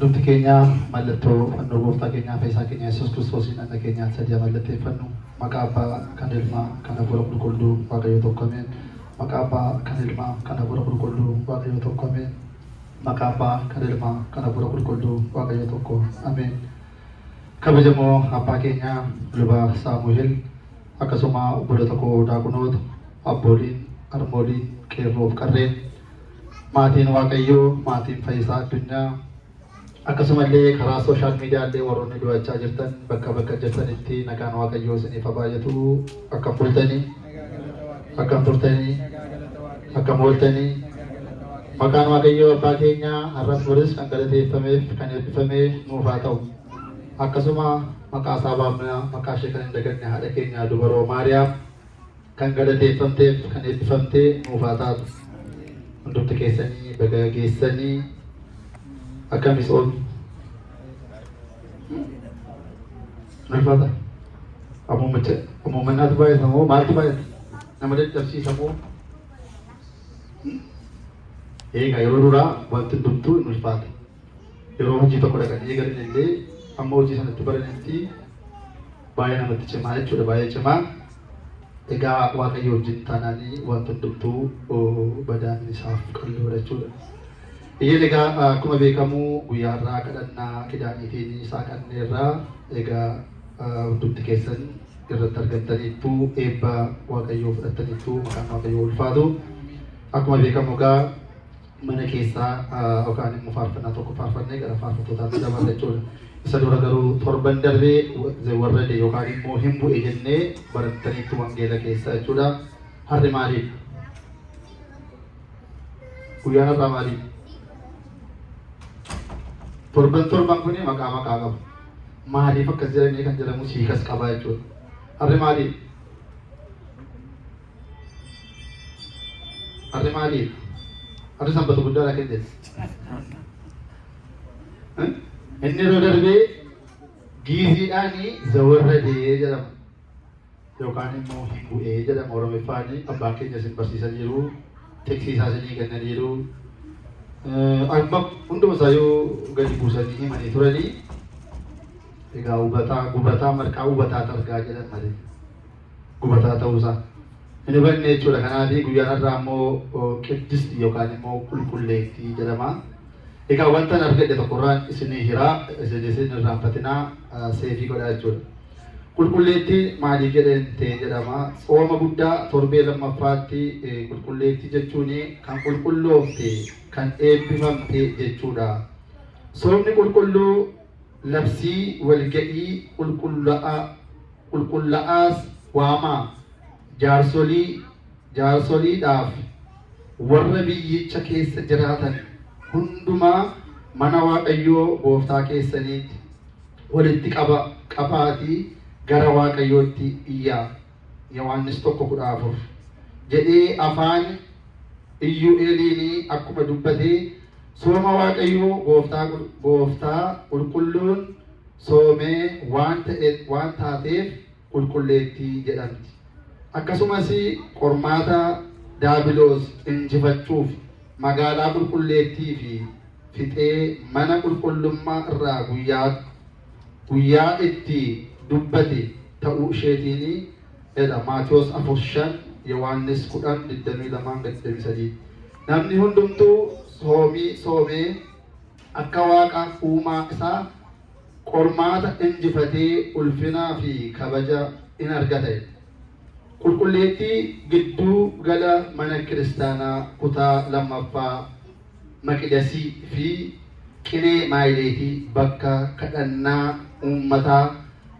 Dubbi keenya mallattoo fannoo gooftaa keenyaa Fayyisaa keenya Yesuus Kiristoosiin anna keenyaa sadii mallatteeffannu maqaa Abbaa kan Ilmaa kan Hafuura Qulqulluu Waaqayyo tokko ameen. Maqaa Abbaa kan Ilmaa kan Hafuura Qulqulluu Waaqayyo tokko ameen. Maqaa Abbaa kan Ilmaa kan Hafuura Qulqulluu Waaqayyo tokko ameen. Kabajamoo abbaa keenyaa luba Saamu'eel akkasuma obboloota koo daakunoota abbooliin harmooliin qeerroof qarreen maatiin Waaqayyoo maatiin Fayyisaa addunyaa akkasumallee karaa sooshaal miidiyaallee warroonni du'achaa jirtan bakka jirtanitti nagaan Waaqayyoo isiniif haa baay'atu. Akkam bultanii akkam turtanii akkam ooltanii maqaan Waaqayyoo abbaa keenyaa har'as boris kan galateeffameef kan eebbifamee nuuf haa ta'u. Akkasuma maqaa isaa baafnaa maqaa ishee kan hin daganne haadha keenyaa dubaroo Maariyaam kan galateeffamteef kan eebbifamtee nuuf haa taatu. Hundumti keessanii baga geessanii akkamis oolu nulfata ammummannaatu baay'ata moo maaltu baay'ata nama dadhabsiisa moo eegaa yeroo duraa wanti hundumtuu nulfaata yeroo hojii tokko dhaqanii eegalan illee amma hojii sanatti baranitti baay'ee namatti cimaa jechuudha baay'ee cimaa. Egaa Waaqayyo wajjin taanaanii wanti hundumtuu badaan isaaf qal'oodha jechuudha. Iyyeen egaa akkuma beekamu guyyaa irraa kadhannaa kidaaniitiin isaa qanneerraa egaa hundumti keessan irratti argamtaniittu eebba Waaqayyoo fudhattaniittu maqaan Waaqayyoo ulfaatu. Akkuma beekamu egaa mana keessaa yookaan immoo faarfannaa tokko faarfannee gara faarfattootaatti dabarra jechuudha. Isa dura garuu torban darbee warra yookaan immoo hin bu'e jennee barattaniittu wangeela keessa jechuudha. Harri maaliidha? Guyyaan har'aa maaliidha? Torban kuni maqaa qaba. Maaliif akkas jedhamee kan jedhamu hiikas qaba jechuudha. Harri maaliidha? Harri maaliidha? Harri sanbata guddaadha kan jedhu. Inni yeroo darbee giiziidhaanii zawarradee jedhama. Yookaan immoo hin bu'ee jedhama Oromiffaanii abbaan keenya isin barsiisaniiru, teeksisaa isinii kennaniiru. Amma hunduma isaa yoo gadi buusanii himanii turanii egaa gubataa marqaa hubataa argaa jedhan malee gubataa ta'uusaa hin hubanne jechuudha. Kanaaf guyyaan har'aa immoo qiddisti yookaan immoo qulqulleettii jedhama. Egaa wanta argadhe tokkorraan isinii hiraa isin irraanfatinaa seefii godhaa jechuudha. Qulqulleettii maaliif jedhamte jedhama. Tsooma guddaa torbee lammaffaatti qulqulleettii jechuun kan qulqulloofte kan eebbifamte jechuudha. Soomni qulqulluu labsii walga'ii qulqullaa'aas waamaa jaarsoliidhaaf warra biyyicha keessa jiraatan hundumaa mana Waaqayyoo gooftaa keessaniitti walitti qabaatii gara Waaqayyootti iyyaa. Yohaannis 1:14 jedhee afaan Iyyu'eeliin akkuma dubbatee sooma Waaqayyoo gooftaa qulqulluun soomee waan taateef qulqulleettii jedhamti. Akkasumas qormaata daabiloos injifachuuf magaalaa qulqulleettii fi fixee mana qulqullummaa irraa guyyaa itti dubbate ta'uu isheetiin jedha. Maatiyos 4:5 Yohaannis 10:22-23. Namni hundumtuu soomee akka Waaqa uumaa isaa qormaata injifatee ulfinaa fi kabaja in argata. Qulqulleettii gidduu gala mana kiristaanaa kutaa lammaffaa maqidasii fi qinee maayileetii bakka kadhannaa uummataa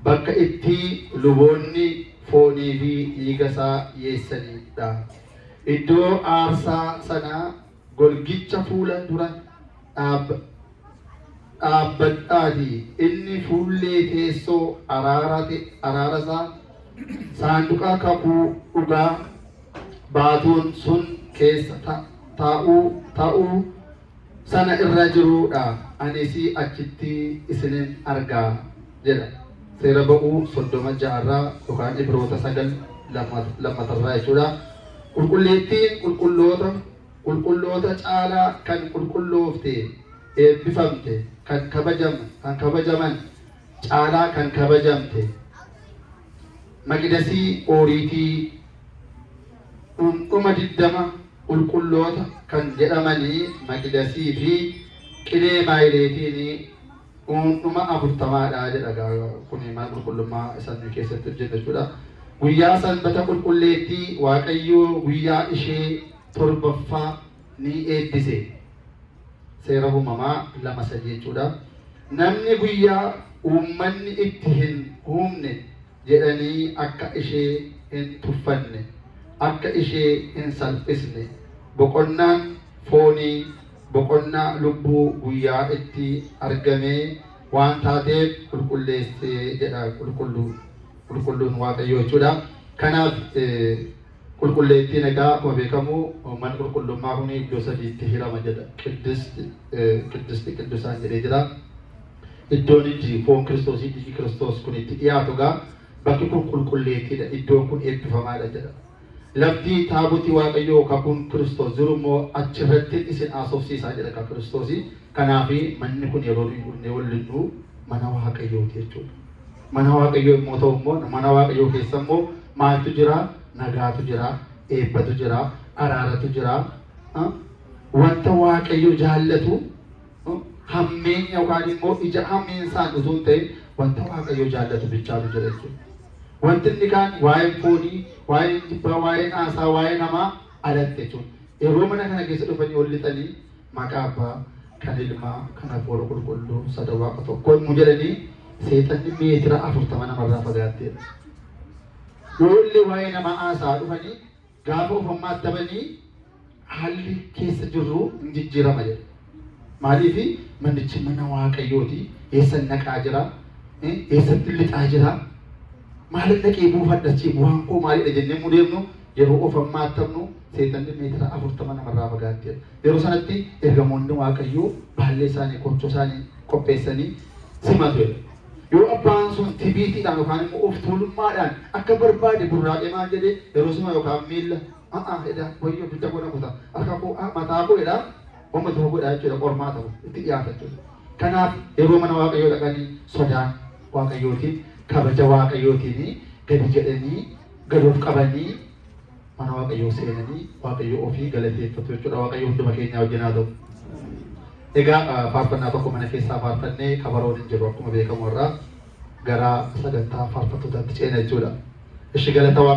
bakka itti luboonni foonii fi dhiigasaa dhiyeessanidha. Iddoo aarsaa sanaa golgicha fuula dura dhaabbadhaatii inni fuullee teessoo araarasaa saanduqa kakuu dhugaa baatuun sun keessa taa'uu sana irra jiruudha. Anis achitti isinin argaa jedha. Seera ba'uu 36 yookaan Ibroota 9:2 jechuudha. Qulqulleettiin qulqulloota caalaa kan qulqulloofte eebbifamte kan kabajaman caalaa kan kabajamte maqdasii ooriitii dhuma 20 qulqulloota kan jedhamanii maqdasii fi qilee maayileetiin dhuma 40dha jedha kun mana qulqullummaa isaan keessatti hojjechuudha. Guyyaa sanbata qulqulleettii Waaqayyoo guyyaa ishee torbaffaa ni eebbise. Seera uumamaa 2:3 jechuudha. Namni guyyaa uummanni itti hin uumne jedhanii akka ishee hin tuffanne akka ishee hin salphisne boqonnaan foonii boqonnaa lubbuu guyyaa itti argamee waan taateef qulqulleessee jedha qulqulluun Waaqayyoo jechuudha. Kanaaf qulqulleettiin egaa akkuma beekamu mana qulqullummaa kun iddoo sadiitti hirama jedha. Qiddisti qiddusaan jedhee jira. Iddoon itti foon Kiristoosii dhiigi Kiristoos kun itti dhiyaatu gaa bakki kun qulqulleettiidha. Iddoon kun eebbifamaadha jedha. Lafti taabotii Waaqayyoo kakuun Kiristoos jiru immoo achirratti isin haasofsiisaa jedha kan Kiristoosii. Kanaaf manni kun yeroo inni wal'innu mana Waaqayyooti jechuudha. Mana Waaqayyoo immoo ta'u immoo mana Waaqayyoo keessa immoo maaltu jira? Nagaatu jira, eebbatu jira, araaratu jira. Wanta Waaqayyo jaallatu hammeenya yookaan immoo ija hammeensaan utuu hin ta'in wanta Waaqayyo jaallatu bichaatu jira jechuudha. Wanti inni kaan waa'een foonii, waa'een jibbaa, waa'een aasaa, waa'ee namaa alatti jechuudha. Yeroo mana kana keessa dhufanii ol lixanii maqaa Abbaa, kan Ilmaa, kan Hafuura Qulqulluu, Sada Waaqa tokko immoo jedhanii seexanni meetira 40 namarraa fagaatteedha. Yoollee waa'ee nama aasaa dhufanii gaafa ofammaatti dhabanii haalli keessa jirru hin jijjiirama jedha. Maaliif manichi mana Waaqayyooti. Eessan naqaa jira? Eessatti lixaa jira? Maalin dhaqee buufadhachi bu'aan koo maalidha jennee mudeemnu yeroo ofammaatti dhabnu seexanni meetira 40 namarraa fagaatteedha. Yeroo sanatti ergamoonni Waaqayyoo baallee isaanii kochoo isaanii qopheessanii simatu. Yoo abbaan sun tibiitiidhaan yookaan immoo of tuulummaadhaan akka barbaade burraaqee maal jedhee yeroo suma yookaan miilla jedha wayyoo dudda godha kuta akka koo mataa koo jedha homma tokko godha jechuudha qormaa ta'u itti dhiyaata jechuudha. Kanaaf yeroo mana Waaqayyoo dhaqanii sodaan Waaqayyootiin kabaja Waaqayyootiin gadi jedhanii gad of qabanii mana Waaqayyoo seenanii Waaqayyoo ofii galateeffatu jechuudha. Waaqayyoo hunduma keenyaa wajjin haa ta'u. Egaa faarfannaa tokko mana keessaa faarfannee kabaroon hin jiru akkuma beekamu irraa gara sagantaa faarfattootaatti ceena jechuudha. Ishi galata Waaqayyoo.